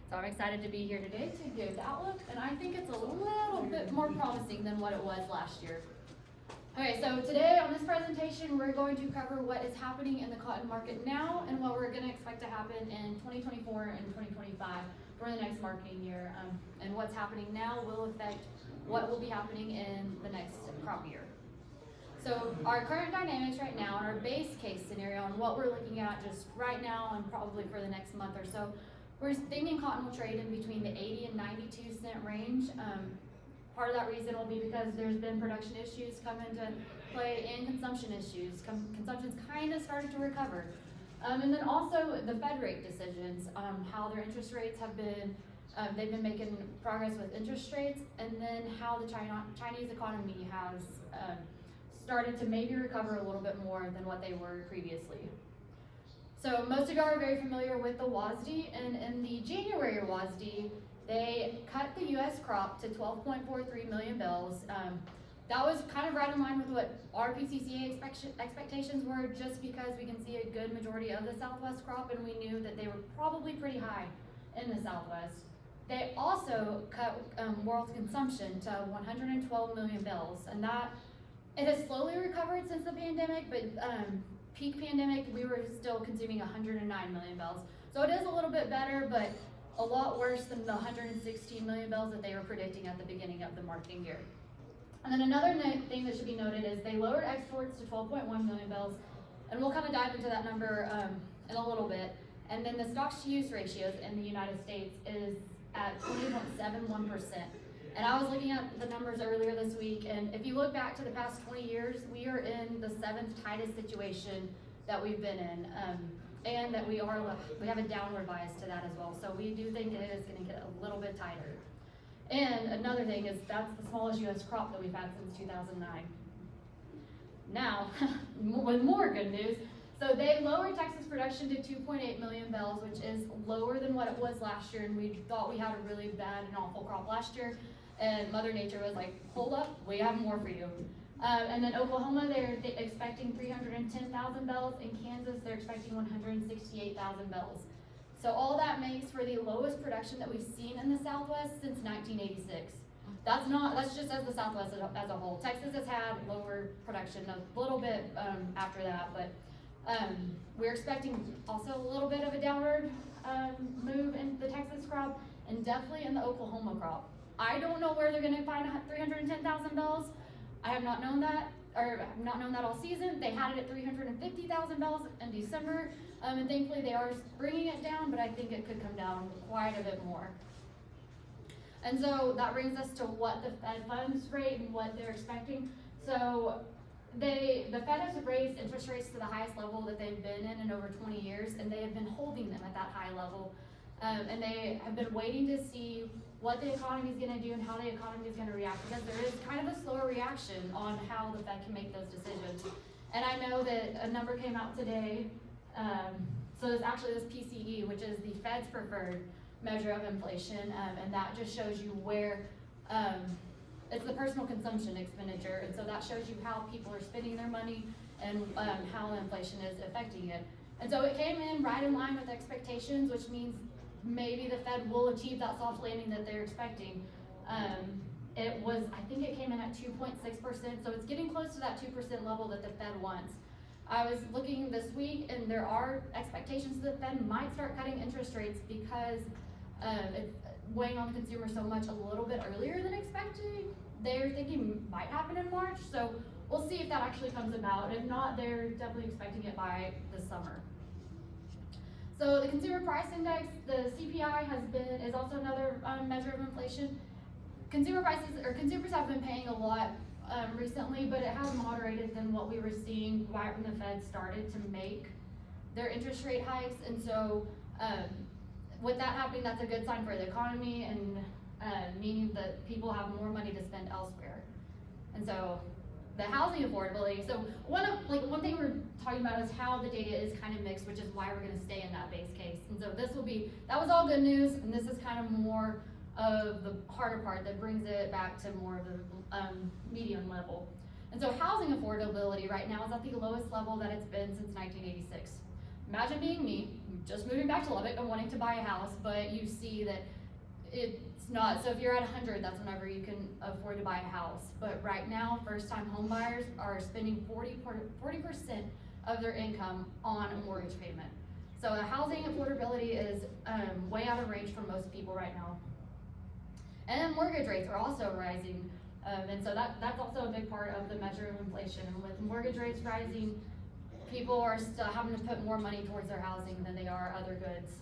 So I'm excited to be here today to give the outlook, and I think it's a little bit more promising than what it was last year. Okay, so today on this presentation, we're going to cover what is happening in the cotton market now and what we're going to expect to happen in 2024 and 2025 for the next marketing year. And what's happening now will affect what will be happening in the next crop year. So our current dynamics right now, and our base case scenario, and what we're looking at just right now and probably for the next month or so, we're thinking cotton will trade in between the 80 and 92 cent range. Part of that reason will be because there's been production issues come into play and consumption issues. Consumption's kind of started to recover. And then also the Fed rate decisions, how their interest rates have been, they've been making progress with interest rates, and then how the Chinese economy has started to maybe recover a little bit more than what they were previously. So most of you are very familiar with the WASD, and in the January WASD, they cut the U.S. crop to 12.43 million bales. That was kind of right in line with what our PCCA expectations were, just because we can see a good majority of the Southwest crop, and we knew that they were probably pretty high in the Southwest. They also cut world consumption to 112 million bales, and that it has slowly recovered since the pandemic, but peak pandemic, we were still consuming 109 million bales. So it is a little bit better, but a lot worse than the 116 million bales that they were predicting at the beginning of the marketing year. And then another thing that should be noted is they lowered exports to 12.1 million bales, and we'll kind of dive into that number in a little bit. And then the stocks to use ratios in the United States is at 20.71%. And I was looking at the numbers earlier this week, and if you look back to the past 20 years, we are in the 7th tightest situation that we've been in, and that we have a downward bias to that as well. So we do think it is going to get a little bit tighter. And another thing is that's the smallest U.S. crop that we've had since 2009. Now, with more good news, so they lowered Texas production to 2.8 million bales, which is lower than what it was last year, and we thought we had a really bad and awful crop last year. And Mother Nature was like, hold up, we have more for you. And then Oklahoma, they're expecting 310,000 bales. In Kansas, they're expecting 168,000 bales. So all that makes for the lowest production that we've seen in the Southwest since 1986. That's just as the Southwest as a whole. Texas has had lower production a little bit after that, but we're expecting also a little bit of a downward move in the Texas crop, and definitely in the Oklahoma crop. I don't know where they're going to find 310,000 bales. I have not known that, or have not known that all season. They had it at 350,000 bales in December, and thankfully they are bringing it down, but I think it could come down quite a bit more. And so that brings us to what the Fed funds rate and what they're expecting. So the Fed has raised interest rates to the highest level that they've been in over 20 years, and they have been holding them at that high level. And they have been waiting to see what the economy is going to do and how the economy is going to react, because there is kind of a slower reaction on how the Fed can make those decisions. And I know that a number came out today. So it's actually this PCE, which is the Fed's preferred measure of inflation, and that just shows you where it's the personal consumption expenditure, and so that shows you how people are spending their money and how inflation is affecting it. And so it came in right in line with expectations, which means maybe the Fed will achieve that soft landing that they're expecting. I think it came in at 2.6%, so it's getting close to that 2% level that the Fed wants. I was looking this week, and there are expectations that the Fed might start cutting interest rates because it's weighing on the consumer so much a little bit earlier than expected. They're thinking might happen in March, so we'll see if that actually comes about. If not, they're definitely expecting it by the summer. So the Consumer Price Index, the CPI, is also another measure of inflation. Consumers have been paying a lot recently, but it has moderated than what we were seeing right when the Fed started to make their interest rate hikes. And so with that happening, that's a good sign for the economy, and meaning that people have more money to spend elsewhere. And so the housing affordability, so one thing we're talking about is how the data is kind of mixed, which is why we're going to stay in that base case. And so that was all good news, and this is kind of more of the harder part that brings it back to more of the medium level. And so housing affordability right now is at the lowest level that it's been since 1986. Imagine being me, just moving back to Lubbock and wanting to buy a house, but you see that it's not. So if you're at 100, that's whenever you can afford to buy a house. But right now, first-time home buyers are spending 40% of their income on a mortgage payment. So the housing affordability is way out of range for most people right now. And then mortgage rates are also rising. And so that's also a big part of the measure of inflation. And with mortgage rates rising, people are still having to put more money towards their housing than they are other goods.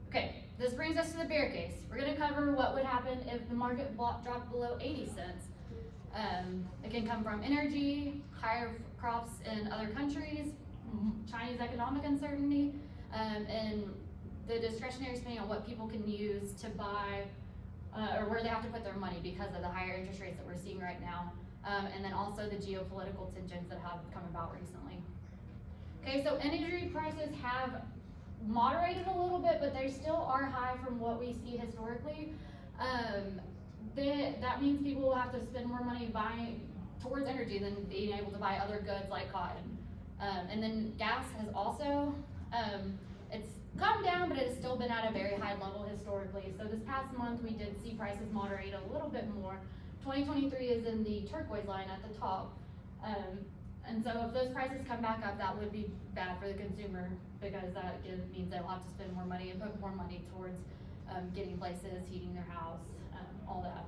Okay, this brings us to the bear case. We're gonna cover what would happen if the market dropped below 80 cents. It can come from energy, higher crops in other countries, Chinese economic uncertainty, and the discretionary spending on what people can use to buy or where they have to put their money because of the higher interest rates that we're seeing right now, and then also the geopolitical tensions that have come about recently. Okay, so energy prices have moderated a little bit, but they still are high from what we see historically. That means people will have to spend more money buying towards energy than being able to buy other goods like cotton. And then gas has also, it's come down, but it has still been at a very high level historically. So this past month, we did see prices moderate a little bit more. 2023 is in the turquoise line at the top. And so if those prices come back up, that would be bad for the consumer because that means they'll have to spend more money and put more money towards getting places, heating their house, all that.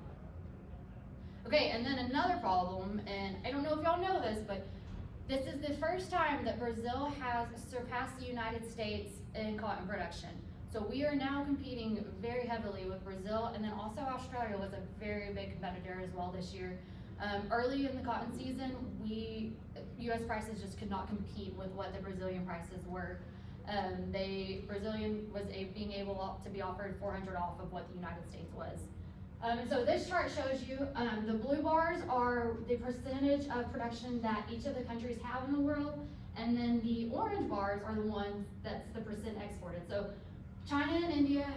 Okay, and then another problem, and I don't know if y'all know this, but this is the first time that Brazil has surpassed the United States in cotton production. So we are now competing very heavily with Brazil, and then also Australia was a very big competitor as well this year. Early in the cotton season, U.S. prices just could not compete with what the Brazilian prices were. Brazilian was being able to be offered $400 off of what the United States was. And so this chart shows you the blue bars are the percentage of production that each of the countries have in the world, and then the orange bars are the ones that's the percent exported. So China and India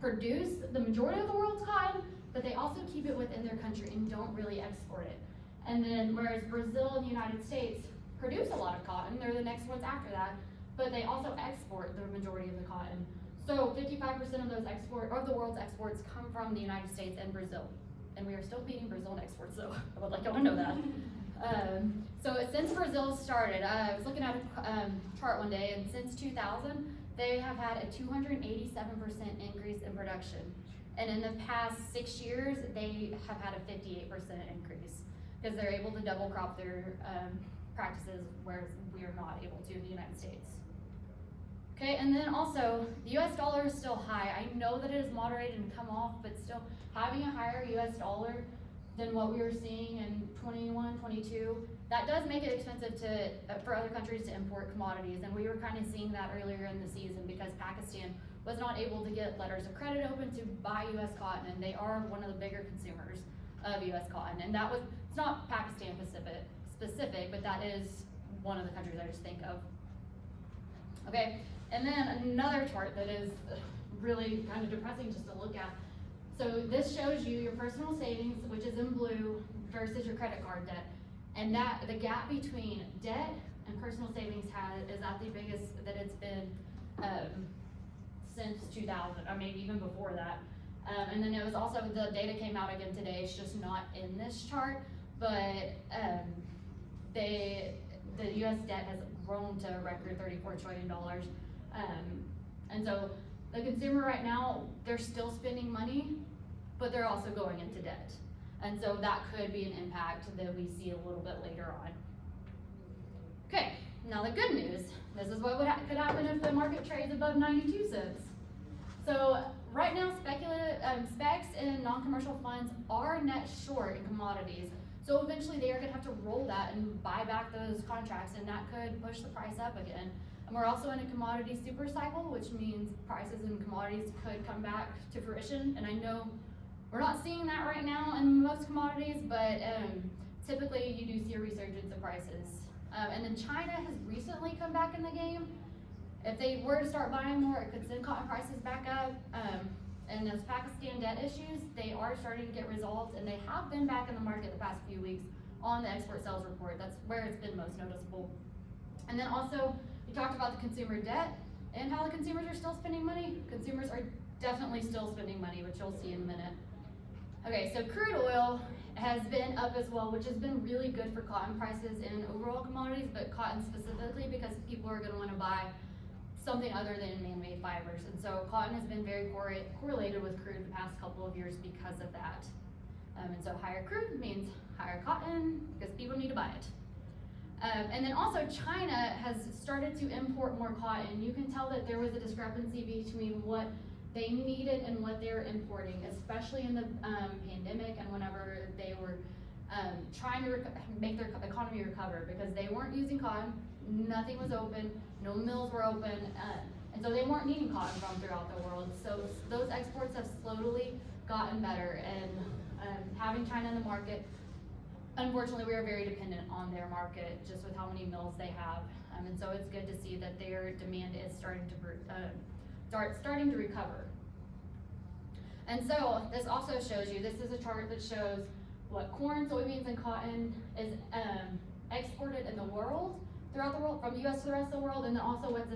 produce the majority of the world's cotton, but they also keep it within their country and don't really export it. And then whereas Brazil and the United States produce a lot of cotton, they're the next ones after that, but they also export the majority of the cotton. So 55% of the world's exports come from the United States and Brazil. And we are still beating Brazil in exports, so I would like y'all to know that. So since Brazil started, I was looking at a chart one day, and since 2000, they have had a 287% increase in production. And in the past 6 years, they have had a 58% increase because they're able to double crop their practices, whereas we are not able to in the United States. Okay, and then also, the US dollar is still high. I know that it has moderated and come off, but still having a higher US dollar than what we were seeing in 21, 22, that does make it expensive for other countries to import commodities. And we were kind of seeing that earlier in the season because Pakistan was not able to get letters of credit open to buy US cotton, and they are one of the bigger consumers of US cotton. And it's not Pakistan specific, but that is one of the countries I just think of. Okay, and then another chart that is really kind of depressing just to look at. So this shows you your personal savings, which is in blue, versus your credit card debt. And the gap between debt and personal savings is at the biggest that it's been since 2000, or maybe even before that. And then it was also, the data came out again today, it's just not in this chart, but the US debt has grown to a record $34 trillion. And so the consumer right now, they're still spending money, but they're also going into debt. And so that could be an impact that we see a little bit later on. Okay, now the good news, this is what could happen if the market trades above 92 cents. So right now, specs and non-commercial funds are net short in commodities. So eventually they are gonna have to roll that and buy back those contracts, and that could push the price up again. And we're also in a commodity super cycle, which means prices in commodities could come back to fruition. And I know we're not seeing that right now in most commodities, but typically you do see a resurgence of prices. And then China has recently come back in the game. If they were to start buying more, it could send cotton prices back up. And those Pakistan debt issues, they are starting to get resolved, and they have been back in the market the past few weeks on the export sales report. That's where it's been most noticeable. And then also, we talked about the consumer debt. And how the consumers are still spending money? Consumers are definitely still spending money, which you'll see in a minute. Okay, so crude oil has been up as well, which has been really good for cotton prices and overall commodities, but cotton specifically because people are gonna wanna buy something other than man-made fibers. And so cotton has been very correlated with crude the past couple of years because of that. And so higher crude means higher cotton because people need to buy it. And then also China has started to import more cotton. You can tell that there was a discrepancy between what they needed and what they were importing, especially in the pandemic and whenever they were trying to make their economy recover, because they weren't using cotton, nothing was open, no mills were open, and so they weren't needing cotton from throughout the world. So those exports have slowly gotten better, and having China in the market, unfortunately, we are very dependent on their market just with how many mills they have, and so it's good to see that their demand is starting to recover. And so this also shows you, this is a chart that shows what corn, soybeans, and cotton is exported in the world, throughout the world, from the US to the rest of the world, and then also what's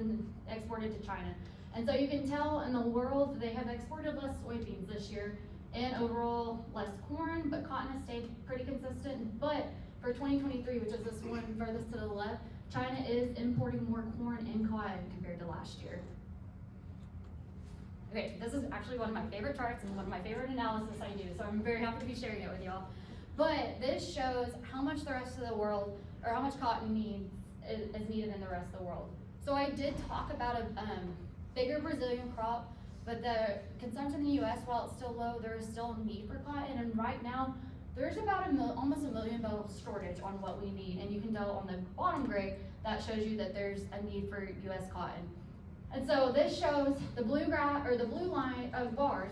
exported to China. And so you can tell in the world they have exported less soybeans this year, and overall less corn, but cotton has stayed pretty consistent. But for 2023, which is this one furthest to the left, China is importing more corn and cotton compared to last year. Okay, this is actually one of my favorite charts and one of my favorite analysis I do, so I'm very happy to be sharing it with y'all. But this shows how much the rest of the world, or how much cotton is needed in the rest of the world. So I did talk about a bigger Brazilian crop, but the consumption in the US, while it's still low, there is still a need for cotton, and right now, there's about almost a million barrel shortage on what we need, and you can tell on the bottom gray, that shows you that there's a need for US cotton. And so this shows the blue line of bars,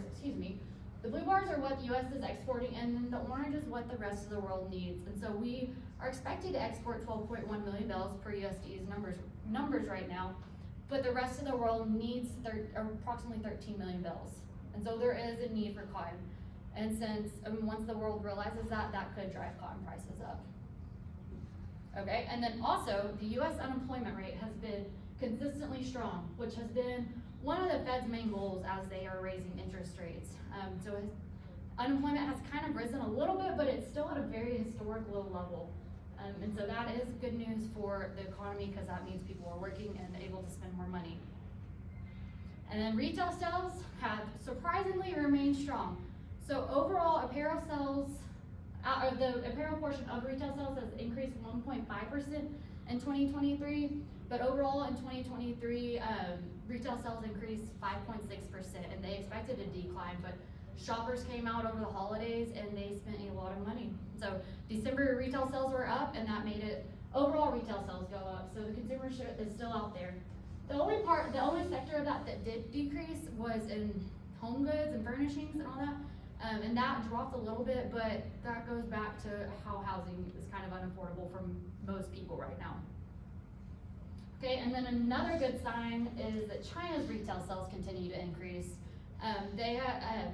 the blue bars are what the US is exporting, and then the orange is what the rest of the world needs. And so we are expected to export 12.1 million bales per USDA's numbers right now, but the rest of the world needs approximately 13 million bales. And so there is a need for cotton. And since once the world realizes that, that could drive cotton prices up. Okay, and then also the US unemployment rate has been consistently strong, which has been one of the Fed's main goals as they are raising interest rates. So unemployment has kind of risen a little bit, but it's still at a very historic low level. And so that is good news for the economy, because that means people are working and able to spend more money. And then retail sales have surprisingly remained strong. So overall, apparel sales, the apparel portion of retail sales has increased 1.5% in 2023, but overall in 2023, retail sales increased 5.6%, and they expected a decline, but shoppers came out over the holidays and they spent a lot of money. So December retail sales were up, and that made it overall retail sales go up. So the consumer is still out there. The only sector of that did decrease was in home goods and furnishings and all that. And that dropped a little bit, but that goes back to how housing is kind of unaffordable for most people right now. Okay, and then another good sign is that China's retail sales continue to increase. They have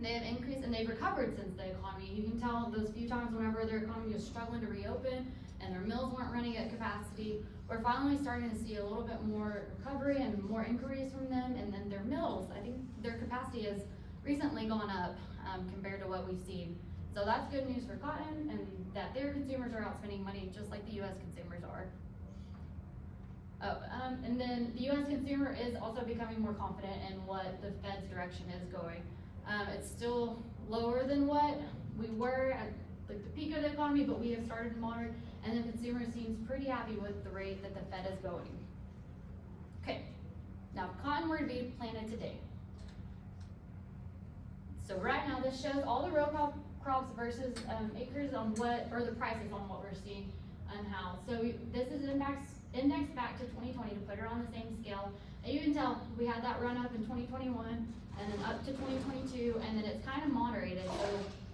increased, and they've recovered since the economy. You can tell those few times whenever their economy was struggling to reopen and their mills weren't running at capacity, we're finally starting to see a little bit more recovery and more inquiries from them. And then their mills, I think their capacity has recently gone up compared to what we've seen. So that's good news for cotton, and that their consumers are out spending money just like the US consumers are. And then the US consumer is also becoming more confident in what the Fed's direction is going. It's still lower than what we were at like the peak of the economy, but we have started to moderate, and the consumer seems pretty happy with the rate that the Fed is going. Okay, now if cotton were to be planted today. So right now this shows all the row crops versus acres on or the prices on what we're seeing and how. So this is indexed back to 2020 to put it on the same scale. And you can tell we had that run up in 2021 and then up to 2022, and then it's kind of moderated. So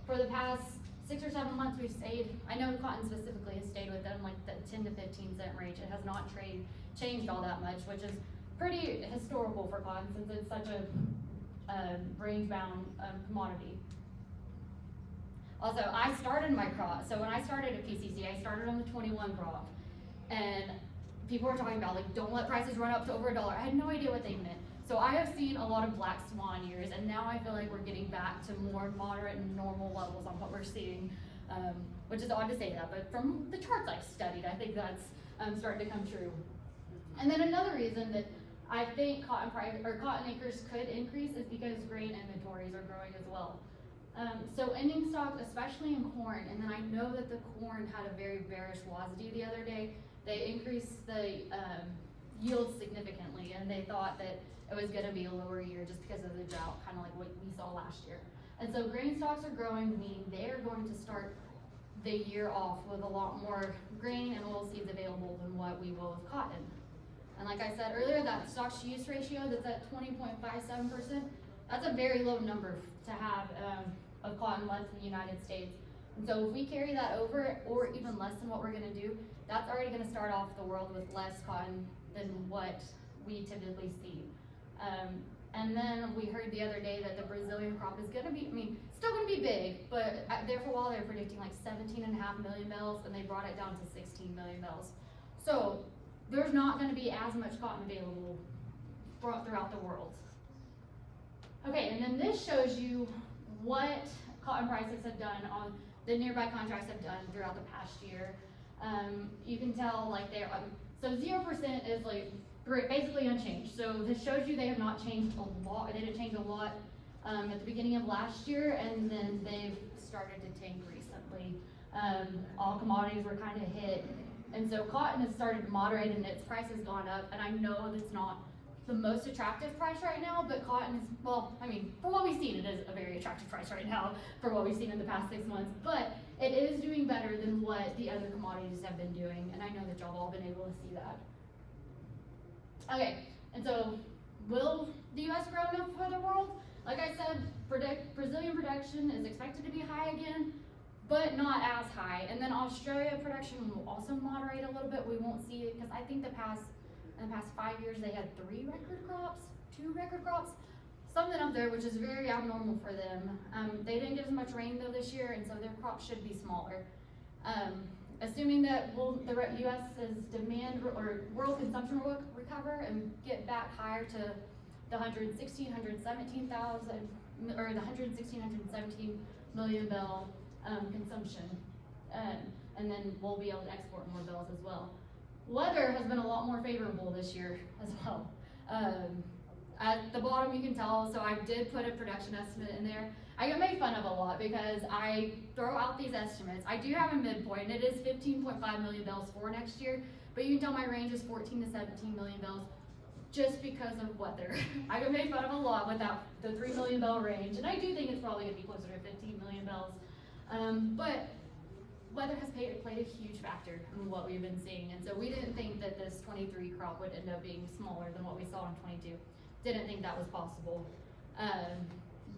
for the past 6 or 7 months we've stayed, I know cotton specifically has stayed within like the 10 to 15 cent range. It has not changed all that much, which is pretty historical for cotton since it's such a range-bound commodity. Also, I started my crop. So when I started at PCC, I started on the 21 crop. And people were talking about, like, don't let prices run up to over $1. I had no idea what they meant. So I have seen a lot of black swan years, and now I feel like we're getting back to more moderate and normal levels on what we're seeing, which is odd to say that, but from the charts I've studied, I think that's starting to come true. And then another reason that I think cotton acres could increase is because grain inventories are growing as well. So ending stocks, especially in corn, and then I know that the corn had a very bearish WASDE the other day. They increased the yield significantly, and they thought that it was going to be a lower year just because of the drought, kind of like what we saw last year. And so grain stocks are growing, meaning they're going to start the year off with a lot more grain and oilseeds available than what we will with cotton. And like I said earlier, that stocks to use ratio that's at 20.57%, that's a very low number to have of cotton left in the United States. And so if we carry that over, or even less than what we're going to do, that's already going to start off the world with less cotton than what we typically see. And then we heard the other day that the Brazilian crop is going to be, still going to be big, but there for a while they're predicting like 17.5 million bales, and they brought it down to 16 million bales. So there's not going to be as much cotton available throughout the world. Okay, and then this shows you what cotton prices have done on the nearby contracts have done throughout the past year. You can tell like they're, so 0% is like basically unchanged. So this shows you they have not changed a lot. They didn't change a lot at the beginning of last year, and then they've started to tank recently. All commodities were kind of hit. And so cotton has started to moderate and its price has gone up, and I know that's not the most attractive price right now, but cotton is, well, for what we've seen, it is a very attractive price right now for what we've seen in the past 6 months, but it is doing better than what the other commodities have been doing, and I know that y'all have all been able to see that. Okay, and so will the U.S. grow enough for the world? Like I said, Brazilian production is expected to be high again, but not as high. And then Australia production will also moderate a little bit. We won't see it because I think in the past 5 years they had 2 record crops, something up there, which is very abnormal for them. They didn't get as much rain though this year, and so their crops should be smaller. Assuming that the U.S.'s demand or world consumption will recover and get back higher to the 117 million bale consumption, and then we'll be able to export more bales as well. Weather has been a lot more favorable this year as well. At the bottom you can tell, so I did put a production estimate in there. I get made fun of a lot because I throw out these estimates. I do have a midpoint. It is 15.5 million bales for next year, but you can tell my range is 14 to 17 million bales just because of weather. I get made fun of a lot with the 3 million bale range, and I do think it's probably going to be closer to 15 million bales. But weather has played a huge factor in what we've been seeing, and so we didn't think that this 23 crop would end up being smaller than what we saw in 22. Didn't think that was possible.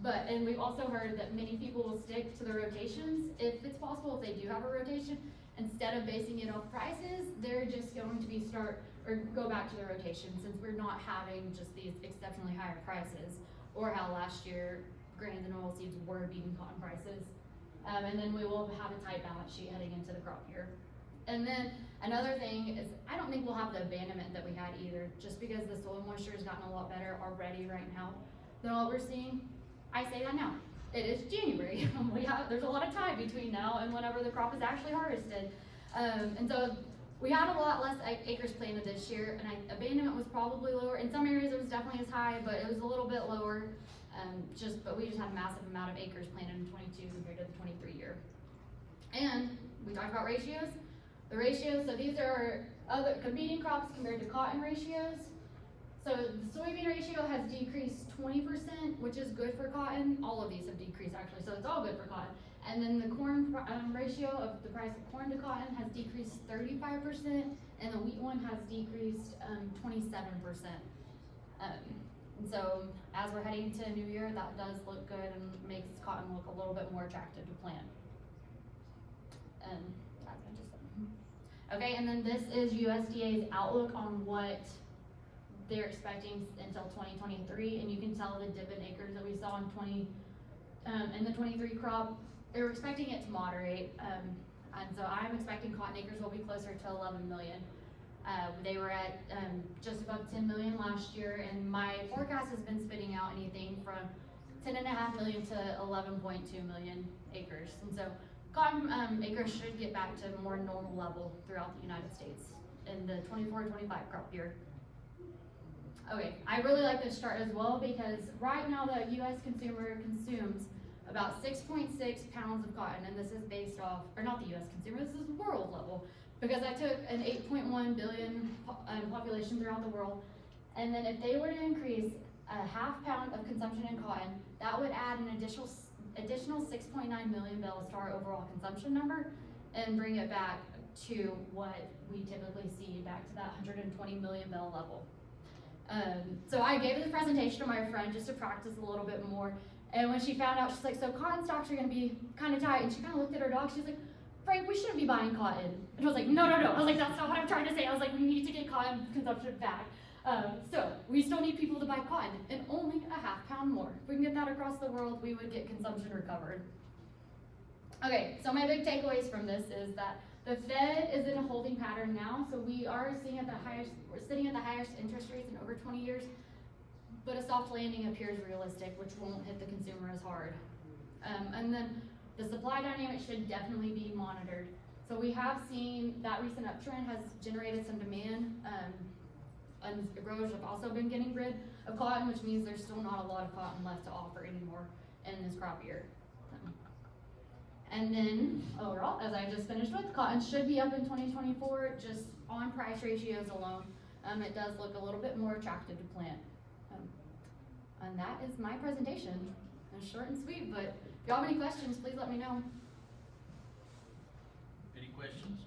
And we've also heard that many people will stick to the rotations if it's possible, if they do have a rotation. Instead of basing it off prices, they're just going to go back to the rotation, since we're not having just these exceptionally higher prices, or how last year grains and oilseeds were beating cotton prices. And then we will have a tight balance sheet heading into the crop year. And then another thing is, I don't think we'll have the abandonment that we had either, just because the soil moisture has gotten a lot better already right now than what we're seeing. I say that now. It is January. There's a lot of time between now and whenever the crop is actually harvested. And so we had a lot less acres planted this year, and abandonment was probably lower. In some areas it was definitely as high, but it was a little bit lower. But we just had a massive amount of acres planted in 22 compared to the 23 year. And we talked about ratios. The ratios, so these are other competing crops compared to cotton ratios. So the soybean ratio has decreased 20%, which is good for cotton. All of these have decreased actually, so it's all good for cotton. And then the corn ratio of the price of corn to cotton has decreased 35%, and the wheat one has decreased 27%. And so as we're heading to a new year, that does look good and makes cotton look a little bit more attractive to plant. Okay, and then this is USDA's outlook on what they're expecting until 2023, and you can tell the dip in acres that we saw in the 23 crop. They're expecting it to moderate, and so I'm expecting cotton acres will be closer to 11 million. They were at just above 10 million last year, and my forecast has been spitting out anything from 10.5 million to 11.2 million acres. And so cotton acres should get back to a more normal level throughout the United States in the 24-25 crop year. Okay, I really like this chart as well because right now the U.S. consumer consumes about 6.6 pounds of cotton, and this is based off, or not the U.S. consumer, this is world level, because I took an 8.1 billion population throughout the world, and then if they were to increase a half pound of consumption in cotton, that would add an additional 6.9 million bales to our overall consumption number, and bring it back to what we typically see, back to that 120 million bale level. So I gave this presentation to my friend just to practice a little bit more, and when she found out, she's like, so cotton stocks are gonna be kind of tight, and she kind of looked at her dog, she's like, Frank, we shouldn't be buying cotton. And I was like, no. I was like, that's not what I'm trying to say. I was like, we need to get cotton consumption back. So we still need people to buy cotton, and only a half pound more. If we can get that across the world, we would get consumption recovered. Okay, so my big takeaways from this is that the Fed is in a holding pattern now, so we're sitting at the highest interest rates in over 20 years, but a soft landing appears realistic, which won't hit the consumer as hard. And then the supply dynamic should definitely be monitored. So we have seen that recent uptrend has generated some demand, and growers have also been getting rid of cotton, which means there's still not a lot of cotton left to offer anymore in this crop year. And then overall, as I just finished with, cotton should be up in 2024, just on price ratios alone. It does look a little bit more attractive to plant. And that is my presentation. It's short and sweet, but if you have any questions, please let me know. Any questions?